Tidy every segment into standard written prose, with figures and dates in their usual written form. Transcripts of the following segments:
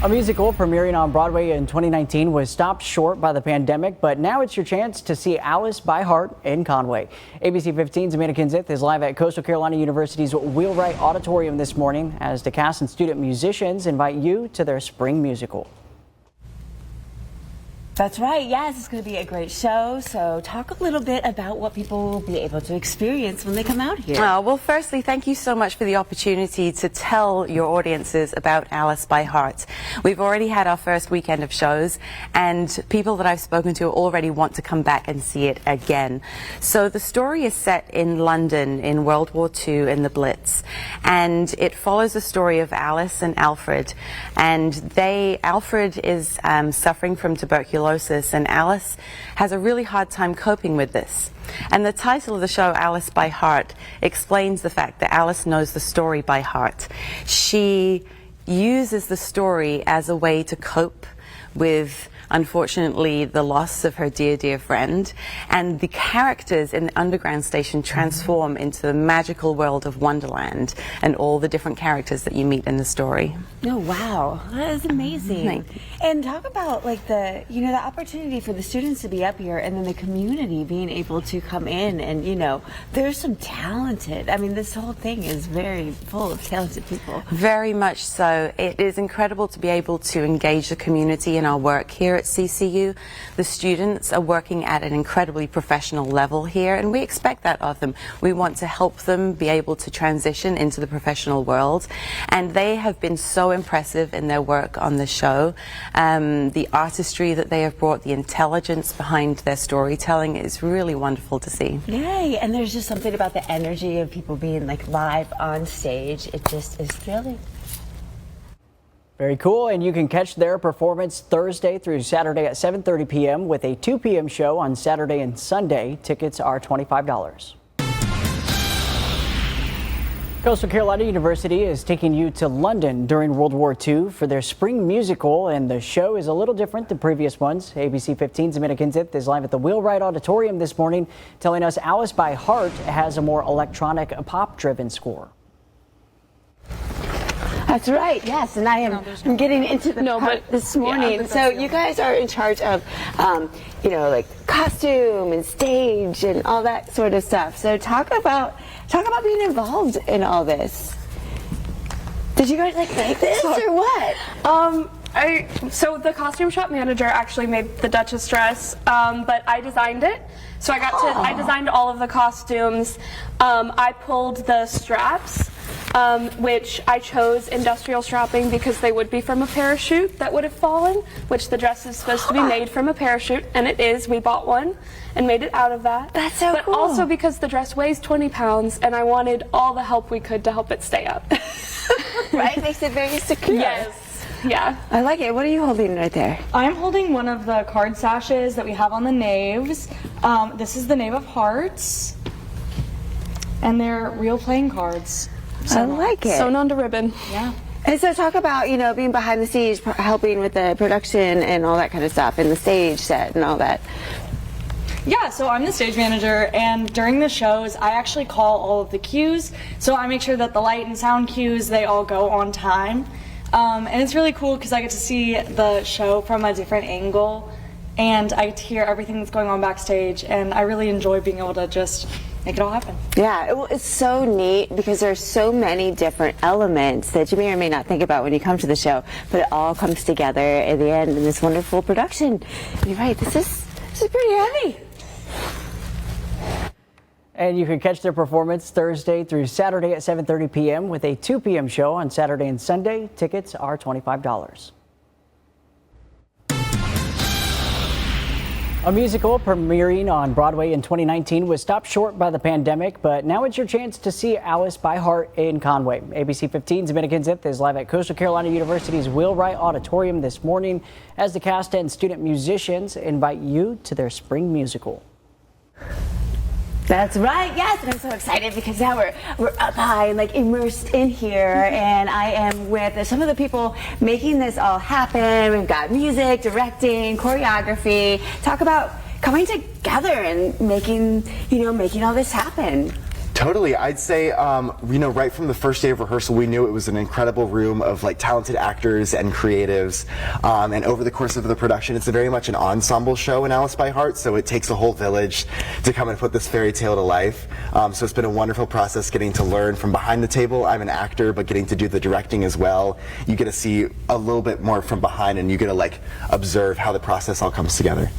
A musical premiering on Broadway in 2019 was stopped short by the pandemic, but now it's your chance to see Alice by Heart in Conway. ABC 15's Amanda Kenseth is live at Coastal Carolina University's Wheelwright Auditorium this morning as the cast and student musicians invite you to their spring musical. That's right. Yes, it's going to be a great show. So talk a little bit about what people will be able to experience when they come out here. Well, firstly, thank you so much for the opportunity to tell your audiences about Alice by Heart. We've already had our first weekend of shows, and people that I've spoken to already want to come back and see it again. So the story is set in London in World War II in the Blitz, and it follows the story of Alice and Alfred. And Alfred is suffering from tuberculosis, and Alice has a really hard time coping with this. And the title of the show, Alice by Heart, explains the fact that Alice knows the story by heart. She uses the story as a way to cope with, unfortunately, the loss of her dear friend, and the characters in the underground station transform into the magical world of Wonderland and all the different characters that you meet in the story. Oh wow, that is amazing. And talk about like the opportunity for the students to be up here, and then the community being able to come in, and there's some talented, this whole thing is very full of talented people. Very much so. It is incredible to be able to engage the community in our work here at CCU. The students are working at an incredibly professional level here, and we expect that of them. We want to help them be able to transition into the professional world, and they have been so impressive in their work on the show. The artistry that they have brought, the intelligence behind their storytelling is really wonderful to see. Yay, and there's just something about the energy of people being like live on stage. It just is thrilling. Very cool, and you can catch their performance Thursday through Saturday at 7:30 p.m. with a 2 p.m. show on Saturday and Sunday. Tickets are $25. Coastal Carolina University is taking you to London during World War II for their spring musical, and the show is a little different than previous ones. ABC 15's Amanda Kenseth is live at the Wheelwright Auditorium this morning, telling us Alice by Heart has a more electronic, pop-driven score. That's right, yes, and I'm getting into the part this morning. Yeah, so you guys are in charge of, like costume and stage and all that sort of stuff. So talk about being involved in all this. Did you guys make this or what? So the costume shop manager actually made the Duchess dress, but I designed it. So I designed all of the costumes. I pulled the straps, which I chose industrial strapping because they would be from a parachute that would have fallen, which the dress is supposed to be made from a parachute, and it is. We bought one and made it out of that. That's so cool. But also because the dress weighs 20 pounds, and I wanted all the help we could to help it stay up. Right? Makes it very secure. Yes. Yeah. I like it. What are you holding right there? I'm holding one of the card sashes that we have on the naves. This is the Knave of Hearts, and they're real playing cards. So I like it. Sewn onto ribbon. Yeah. And so talk about, being behind the scenes, helping with the production and all that kind of stuff, and the stage set and all that. Yeah, so I'm the stage manager, and during the shows, I actually call all of the cues. So I make sure that the light and sound cues, they all go on time. And it's really cool because I get to see the show from a different angle, and I get to hear everything that's going on backstage, and I really enjoy being able to just make it all happen. Yeah, it's so neat because there's so many different elements that you may or may not think about when you come to the show, but it all comes together at the end in this wonderful production. You're right, this is pretty heavy. And you can catch their performance Thursday through Saturday at 7:30 p.m. with a 2 p.m. show on Saturday and Sunday. Tickets are $25. A musical premiering on Broadway in 2019 was stopped short by the pandemic, but now it's your chance to see Alice by Heart in Conway. ABC 15's Amanda Kenseth is live at Coastal Carolina University's Wheelwright Auditorium this morning as the cast and student musicians invite you to their spring musical. That's right, yes, and I'm so excited because now we're up high and immersed in here, and I am with some of the people making this all happen. We've got music, directing, choreography. Talk about coming together and making all this happen. Totally. I'd say, right from the first day of rehearsal, we knew it was an incredible room of like talented actors and creatives. And over the course of the production, it's very much an ensemble show in Alice by Heart, so it takes a whole village to come and put this fairy tale to life. So it's been a wonderful process getting to learn from behind the table. I'm an actor, but getting to do the directing as well. You get to see a little bit more from behind, and you get to like observe how the process all comes together.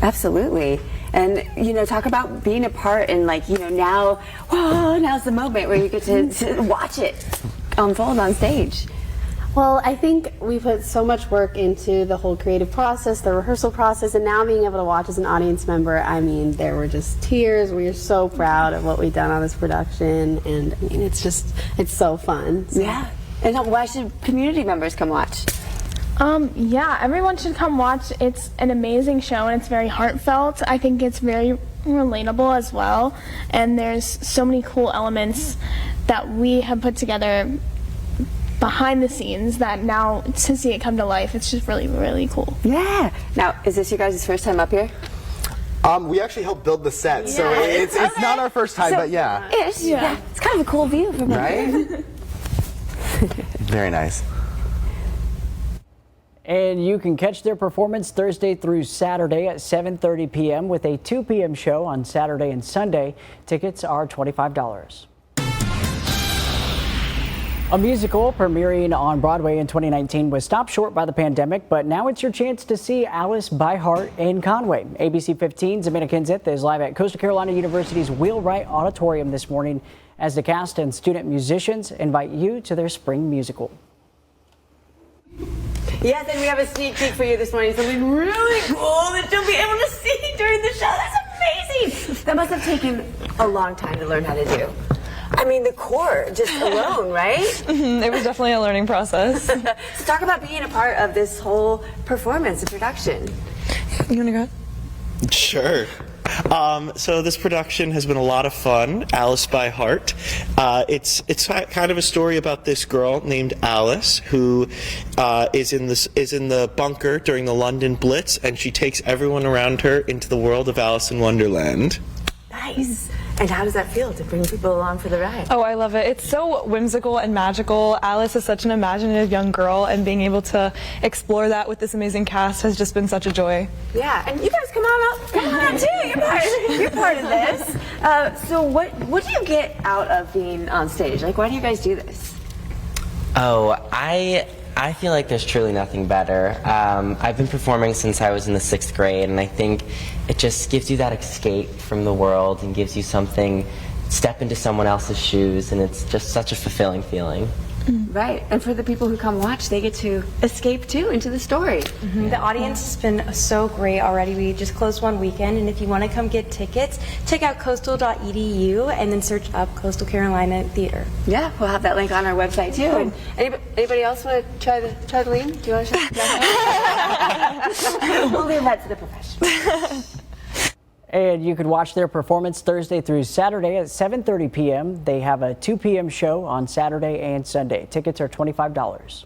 Absolutely. And, talk about being a part and now's the moment where you get to watch it unfold on stage. Well, I think we put so much work into the whole creative process, the rehearsal process, and now being able to watch as an audience member, I mean, there were just tears. We are so proud of what we've done on this production, and I mean, it's so fun. So. Yeah. And why should community members come watch? Yeah, everyone should come watch. It's an amazing show and it's very heartfelt. I think it's very relatable as well, and there's so many cool elements that we have put together behind the scenes that now to see it come to life, it's just really, really cool. Yeah. Now, is this you guys' first time up here? We actually helped build the set, so it's not our first time, but yeah. Yeah. It's kind of a cool view from up here. Very nice. And you can catch their performance Thursday through Saturday at 7:30 p.m. with a 2 p.m. show on Saturday and Sunday. Tickets are $25. A musical premiering on Broadway in 2019 was stopped short by the pandemic, but now it's your chance to see Alice by Heart in Conway. ABC 15's Amanda Kenseth is live at Coastal Carolina University's Wheelwright Auditorium this morning as the cast and student musicians invite you to their spring musical. Yes, and we have a sneak peek for you this morning. Something really cool that you'll be able to see during the show. That's amazing. That must have taken a long time to learn how to do. I mean, the core just alone, right? It was definitely a learning process. So talk about being a part of this whole performance and production. You want to go? Sure. So this production has been a lot of fun. Alice by Heart. It's kind of a story about this girl named Alice who is in the bunker during the London Blitz, and she takes everyone around her into the world of Alice in Wonderland. Nice. And how does that feel to bring people along for the ride? Oh, I love it. It's so whimsical and magical. Alice is such an imaginative young girl, and being able to explore that with this amazing cast has just been such a joy. Yeah, and you guys come on out too. You're part of this. So what do you get out of being on stage? Like, why do you guys do this? Oh, I feel like there's truly nothing better. I've been performing since I was in the 6th grade, and I think it just gives you that escape from the world and gives you something, step into someone else's shoes, and it's just such a fulfilling feeling. Right, and for the people who come watch, they get to escape too into the story. The audience has been so great already. We just closed one weekend, and if you want to come get tickets, check out coastal.edu and then search up Coastal Carolina Theater. Yeah, we'll have that link on our website too. And anybody else want to try the lead? Do you want to try? We'll leave that to the professionals. And you could watch their performance Thursday through Saturday at 7:30 p.m. They have a 2 p.m. show on Saturday and Sunday. Tickets are $25.